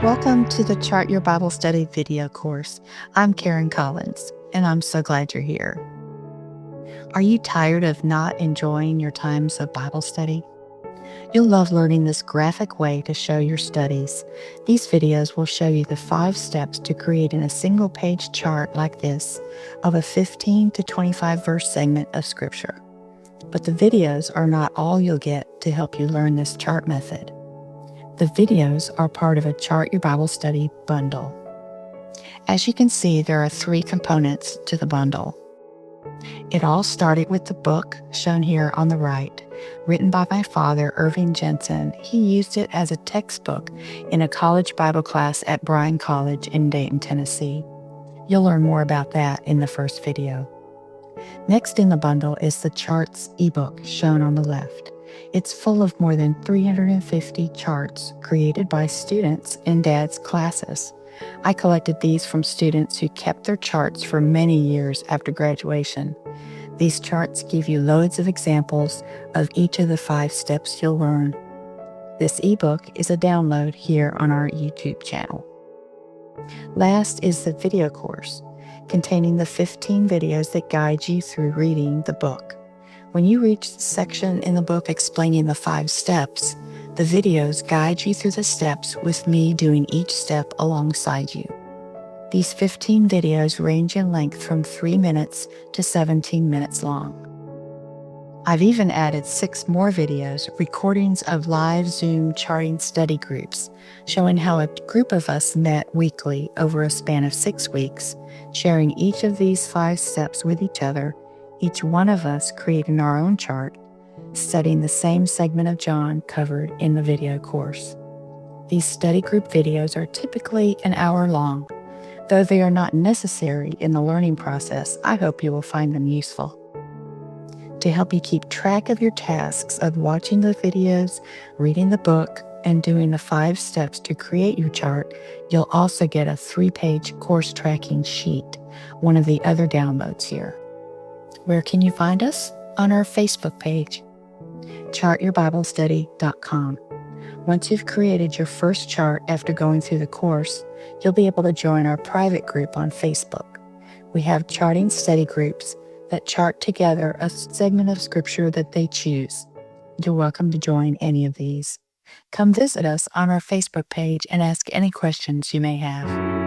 Welcome to the Chart Your Bible Study video course. I'm Karen Collins, and I'm so glad you're here. Are you tired of not enjoying your times of Bible study? You'll love learning this graphic way to show your studies. These videos will show you the 5 steps to creating a single-page chart like this of a 15 to 25 verse segment of Scripture. But the videos are not all you'll get to help you learn this chart method. The videos are part of a Chart Your Bible Study bundle. As you can see, there are 3 components to the bundle. It all started with the book, shown here on the right, written by my father, Irving Jensen. He used it as a textbook in a college Bible class at Bryan College in Dayton, Tennessee. You'll learn more about that in the first video. Next in the bundle is the charts ebook, shown on the left. It's full of more than 350 charts created by students in Dad's classes. I collected these from students who kept their charts for many years after graduation. These charts give you loads of examples of each of the 5 steps you'll learn. This ebook is a download here on our YouTube channel. Last is the video course, containing the 15 videos that guide you through reading the book. When you reach the section in the book explaining the 5 steps, the videos guide you through the steps with me doing each step alongside you. These 15 videos range in length from 3 minutes to 17 minutes long. I've even added 6 more videos, recordings of live Zoom charting study groups, showing how a group of us met weekly over a span of 6 weeks, sharing each of these 5 steps with each other, each one of us creating our own chart, studying the same segment of John covered in the video course. These study group videos are typically an hour long. Though they are not necessary in the learning process, I hope you will find them useful. To help you keep track of your tasks of watching the videos, reading the book, and doing the 5 steps to create your chart, you'll also get a 3-page course tracking sheet, one of the other downloads here. Where can you find us? On our Facebook page, chartyouriblestudy.com. Once you've created your first chart after going through the course, you'll be able to join our private group on Facebook. We have charting study groups that chart together a segment of Scripture that they choose. You're welcome to join any of these. Come visit us on our Facebook page and ask any questions you may have.